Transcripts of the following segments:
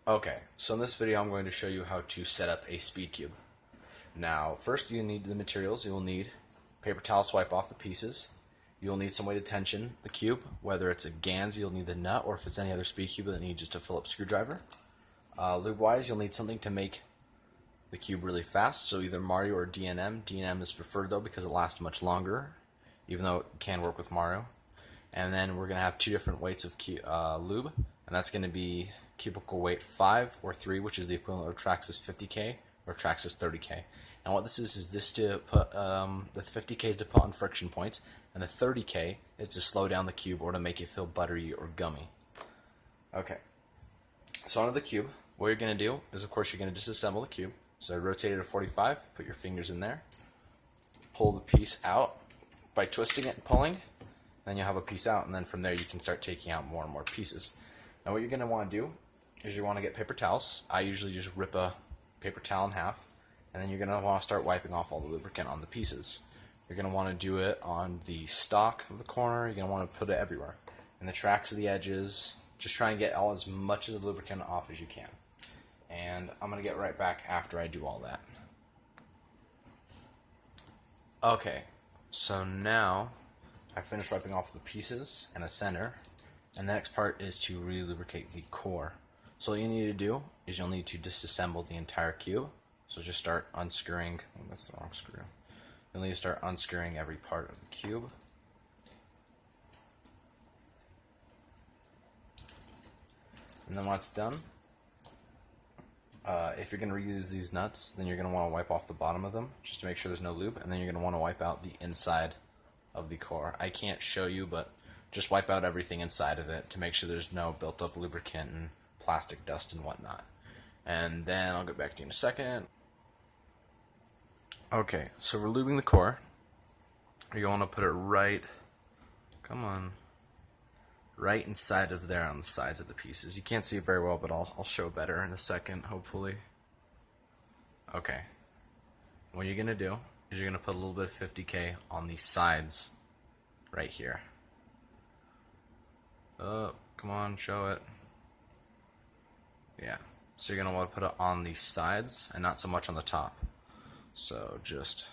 Okay, so in this video I'm going to show you how to set up a speed cube. Now, first you need the materials. You'll need paper towel to wipe off the pieces. You'll need some way to tension the cube, whether it's a GANS, you'll need the nut, or if it's any other speed cube that needs just a Phillips screwdriver. Lube-wise, you'll need something to make the cube really fast, so either Mario or D&M. D&M is preferred though because it lasts much longer, even though it can work with Mario. And then we're going to have two different weights of lube, and that's going to be cubicle weight 5 or 3, which is the equivalent of Traxxas 50K or Traxxas 30K. And what this is this to put, the 50K is to put on friction points, and the 30K is to slow down the cube or to make it feel buttery or gummy. Okay, so onto the cube. What you're going to do is, of course, you're going to disassemble the cube. So rotate it at 45, put your fingers in there, pull the piece out by twisting it and pulling, then you'll have a piece out, and then from there you can start taking out more and more pieces. Now what you're going to want to do is you want to get paper towels. I usually just rip a paper towel in half, and then you're going to want to start wiping off all the lubricant on the pieces. You're going to want to do it on the stock of the corner. You're going to want to put it everywhere. In the tracks of the edges, just try and get as much of the lubricant off as you can. And I'm going to get right back after I do all that. Okay, so now I finished wiping off the pieces and the center, and the next part is to re-lubricate the core. So all you need to do is you'll need to disassemble the entire cube. So just start unscrewing, oh, that's the wrong screw. You'll need to start unscrewing every part of the cube. And then once it's done, if you're going to reuse these nuts, then you're going to want to wipe off the bottom of them just to make sure there's no lube, and then you're going to want to wipe out the inside of the core. I can't show you, but just wipe out everything inside of it to make sure there's no built up lubricant and plastic dust and whatnot. And then I'll get back to you in a second. Okay, so we're lubing the core. You want to put it right, right inside of there on the sides of the pieces. You can't see it very well, but I'll show better in a second, hopefully. Okay, what you're going to do is you're going to put a little bit of 50K on the sides right here. Oh, come on, show it. Yeah, so you're going to want to put it on the sides and not so much on the top. So just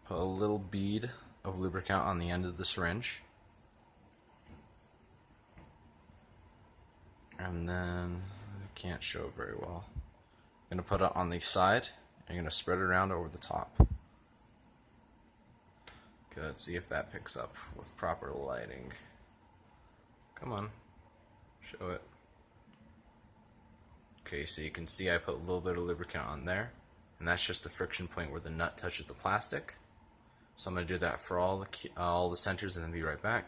put a little bead of lubricant on the end of the syringe. And then, I can't show very well. I'm going to put it on the side, and you're going to spread it around over the top. Okay, let's see if that picks up with proper lighting. Come on, show it. Okay, so you can see I put a little bit of lubricant on there, and that's just the friction point where the nut touches the plastic. So I'm going to do that for all the centers and then be right back.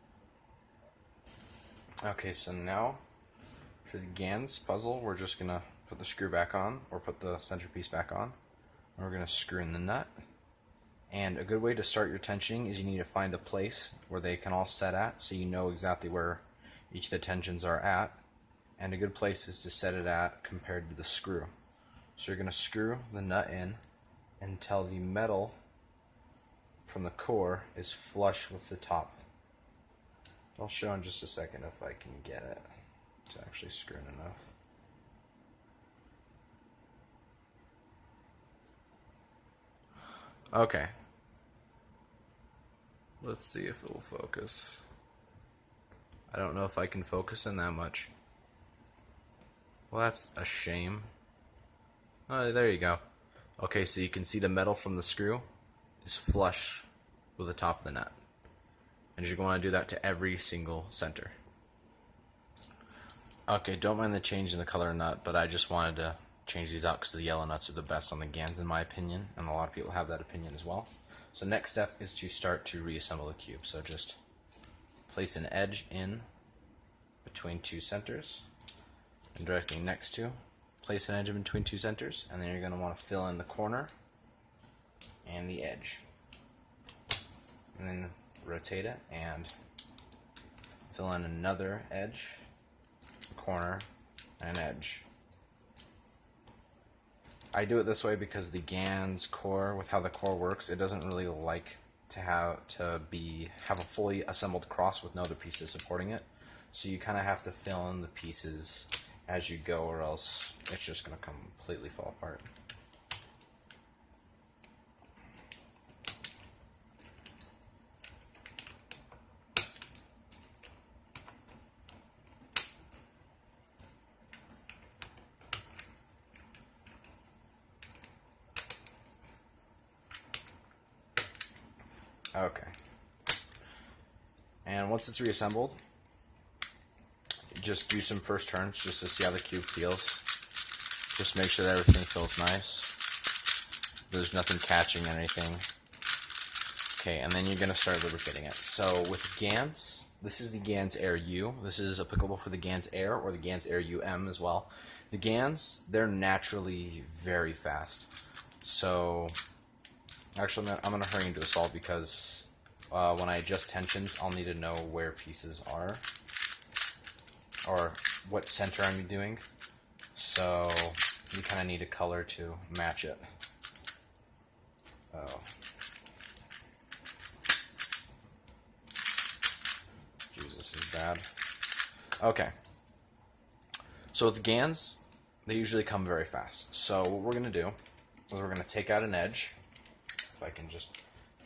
Okay, so now for the GANS puzzle, we're just going to put the screw back on, or put the centerpiece back on, and we're going to screw in the nut. And a good way to start your tensioning is you need to find a place where they can all set at, so you know exactly where each of the tensions are at. And a good place is to set it at compared to the screw. So you're going to screw the nut in until the metal from the core is flush with the top. I'll show in just a second if I can get it to actually screw in enough. Okay. Let's see if it will focus. I don't know if I can focus in that much. Well, that's a shame. Oh, there you go. Okay, so you can see the metal from the screw is flush with the top of the nut. And you're going to do that to every single center. Okay, don't mind the change in the color nut, but I just wanted to change these out because the yellow nuts are the best on the GANS in my opinion, and a lot of people have that opinion as well. So next step is to start to reassemble the cube. So just place an edge in between two centers, and directly next to, place an edge in between two centers, and then you're going to want to fill in the corner and the edge. And then rotate it and fill in another edge, corner, and an edge. I do it this way because the GANS core, with how the core works, it doesn't really like to have a fully assembled cross with no other pieces supporting it. So you kind of have to fill in the pieces as you go, or else it's just going to completely fall apart. Okay. And once it's reassembled, just do some first turns just to see how the cube feels. Just make sure that everything feels nice. There's nothing catching anything. Okay, and then you're going to start lubricating it. So with GANs, this is the GANs Air U. This is applicable for the GANs Air or the GANs Air UM as well. The GANs, they're naturally very fast. So actually, I'm going to hurry into a solve because when I adjust tensions, I'll need to know where pieces are or what center I'm doing. So you kind of need a color to match it. Oh. Jesus, this is bad. Okay. So with the GANs, they usually come very fast. So what we're going to do is we're going to take out an edge. If I can just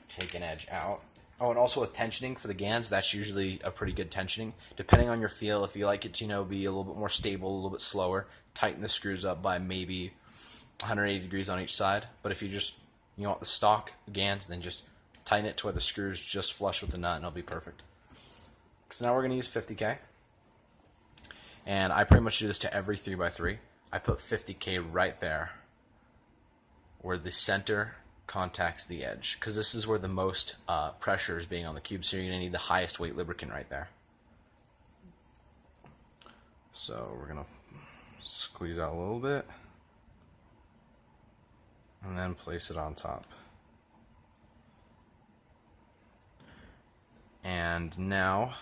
take an edge out. Oh, and also with tensioning for the GANs, that's usually a pretty good tensioning. Depending on your feel, if you like it to, be a little bit more stable, a little bit slower, tighten the screws up by maybe 180 degrees on each side. But if you want the stock GANs, then just tighten it to where the screws just flush with the nut and it'll be perfect. So now we're going to use 50K. And I pretty much do this to every 3x3. I put 50K right there where the center contacts the edge, because this is where the most pressure is being on the cube, so you're going to need the highest weight lubricant right there. So we're going to squeeze out a little bit and then place it on top. And now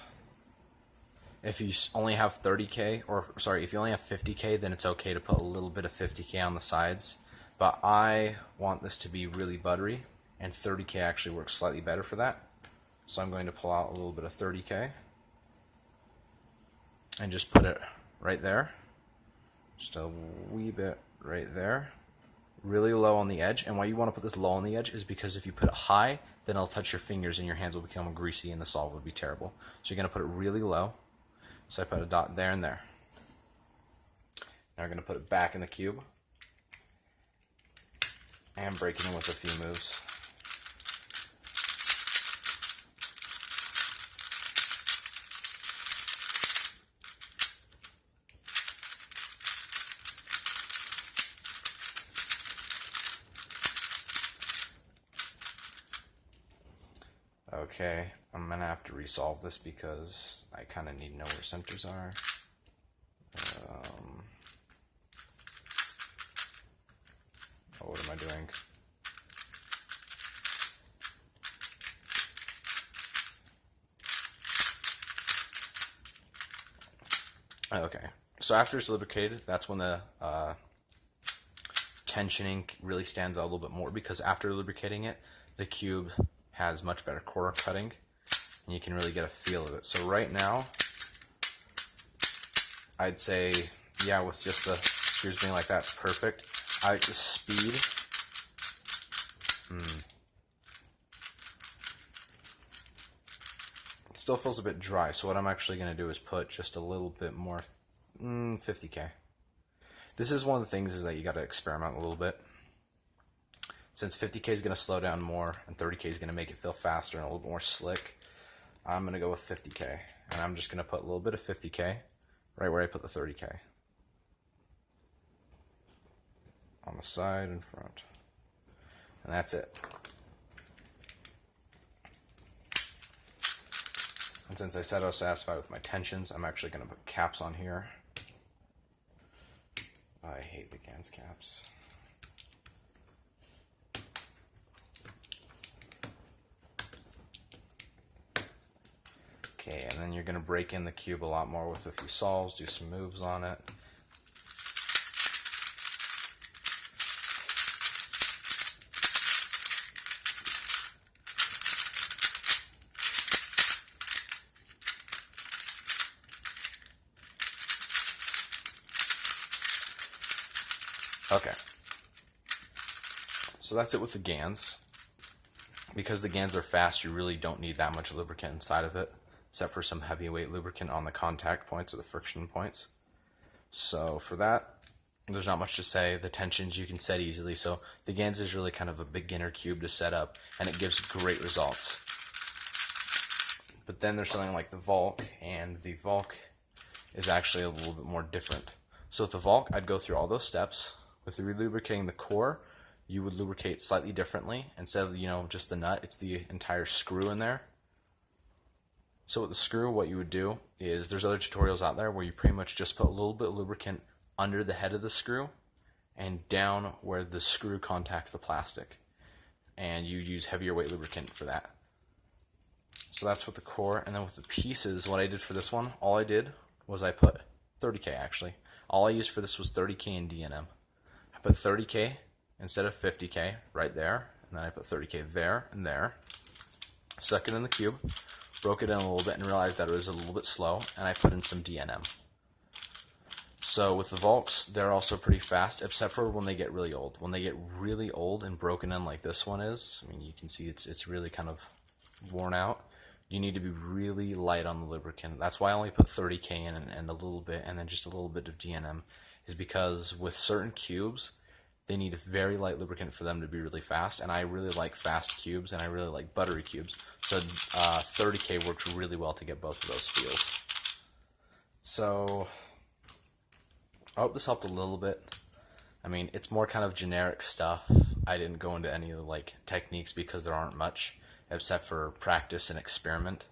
if you only have 30K, if you only have 50K, then it's okay to put a little bit of 50K on the sides. But I want this to be really buttery, and 30K actually works slightly better for that. So I'm going to pull out a little bit of 30K and just put it right there. Just a wee bit right there. Really low on the edge. And why you want to put this low on the edge is because if you put it high, then it'll touch your fingers and your hands will become greasy and the solve would be terrible. So you're going to put it really low. So I put a dot there and there. Now we're going to put it back in the cube and break it in with a few moves. Okay, I'm going to have to resolve this because I kind of need to know where centers are. What am I doing? Okay, so after it's lubricated, that's when the tensioning really stands out a little bit more, because after lubricating it, the cube has much better corner cutting and you can really get a feel of it. So right now, I'd say, yeah, with just the screws being like that, it's perfect. I like the speed. It still feels a bit dry, so what I'm actually going to do is put just a little bit more, 50K. This is one of the things is that you got to experiment a little bit. Since 50K is going to slow down more and 30K is going to make it feel faster and a little bit more slick, I'm going to go with 50K. And I'm just going to put a little bit of 50K right where I put the 30K. On the side and front. And that's it. And since I said I was satisfied with my tensions, I'm actually going to put caps on here. I hate the GANs caps. Okay, and then you're going to break in the cube a lot more with a few solves, do some moves on it. Okay. So that's it with the GANs. Because the GANs are fast, you really don't need that much lubricant inside of it, except for some heavyweight lubricant on the contact points or the friction points. So for that, there's not much to say. The tensions you can set easily. So the GANs is really kind of a beginner cube to set up, and it gives great results. But then there's something like the Volk, and the Volk is actually a little bit more different. So with the Volk, I'd go through all those steps. With the relubricating the core, you would lubricate slightly differently. Instead of, just the nut, it's the entire screw in there. So with the screw, what you would do is, there's other tutorials out there where you pretty much just put a little bit of lubricant under the head of the screw and down where the screw contacts the plastic. And you use heavier weight lubricant for that. So that's with the core. And then with the pieces, what I did for this one, all I did was I put 30K actually. All I used for this was 30K in DNM. I put 30K instead of 50K right there, and then I put 30K there and there. Stuck it in the cube, broke it in a little bit, and realized that it was a little bit slow, and I put in some DNM. So with the Volks, they're also pretty fast, except for when they get really old. When they get really old and broken in like this one is, I mean, you can see it's really kind of worn out. You need to be really light on the lubricant. That's why I only put 30K in and a little bit, and then just a little bit of DNM, is because with certain cubes, they need a very light lubricant for them to be really fast, and I really like fast cubes, and I really like buttery cubes. So 30K works really well to get both of those feels. So I hope this helped a little bit. I mean, it's more kind of generic stuff. I didn't go into any of the techniques because there aren't much, except for practice and experiment.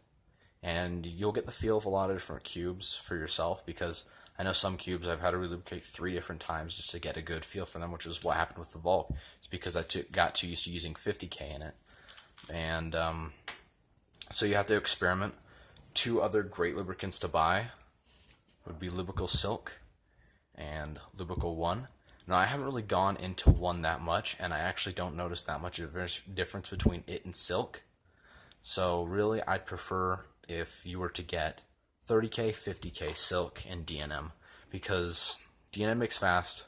And you'll get the feel of a lot of different cubes for yourself, because I know some cubes I've had to relubricate 3 different times just to get a good feel for them, which is what happened with the Volk. It's because I got too used to using 50K in it. And so you have to experiment. 2 other great lubricants to buy would be Lubrical Silk and Lubrical One. Now, I haven't really gone into One that much, and I actually don't notice that much of a difference between it and Silk. So really, I'd prefer if you were to get 30K, 50K, Silk, and DNM, because DNM makes fast,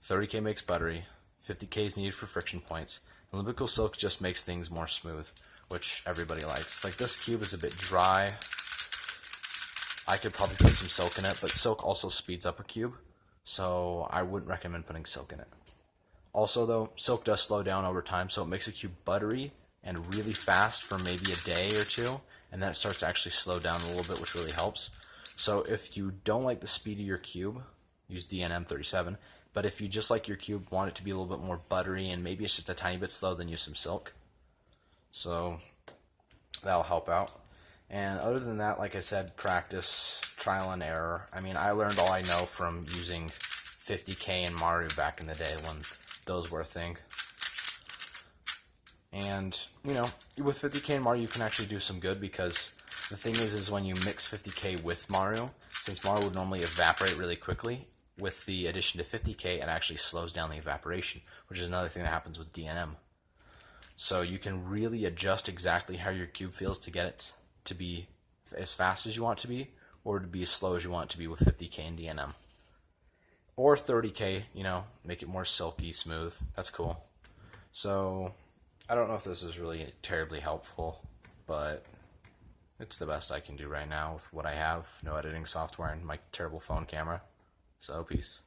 30K makes buttery, 50K is needed for friction points, and Lubrical Silk just makes things more smooth, which everybody likes. Like, this cube is a bit dry. I could probably put some Silk in it, but Silk also speeds up a cube, so I wouldn't recommend putting Silk in it. Also though, Silk does slow down over time, so it makes a cube buttery and really fast for maybe a day or 2, and then it starts to actually slow down a little bit, which really helps. So if you don't like the speed of your cube, use DNM 37, but if you just like your cube, want it to be a little bit more buttery and maybe it's just a tiny bit slow, then use some Silk. So that'll help out. And other than that, like I said, practice, trial and error. I mean, I learned all I know from using 50K and Maru back in the day when those were a thing. And, with 50K and Maru, you can actually do some good, because the thing is when you mix 50K with Maru, since Maru would normally evaporate really quickly, with the addition to 50K, it actually slows down the evaporation, which is another thing that happens with DNM. So you can really adjust exactly how your cube feels to get it to be as fast as you want it to be, or to be as slow as you want it to be with 50K and DNM. Or 30K, make it more silky, smooth. That's cool. So I don't know if this is really terribly helpful, but it's the best I can do right now with what I have. No editing software and my terrible phone camera. So, peace.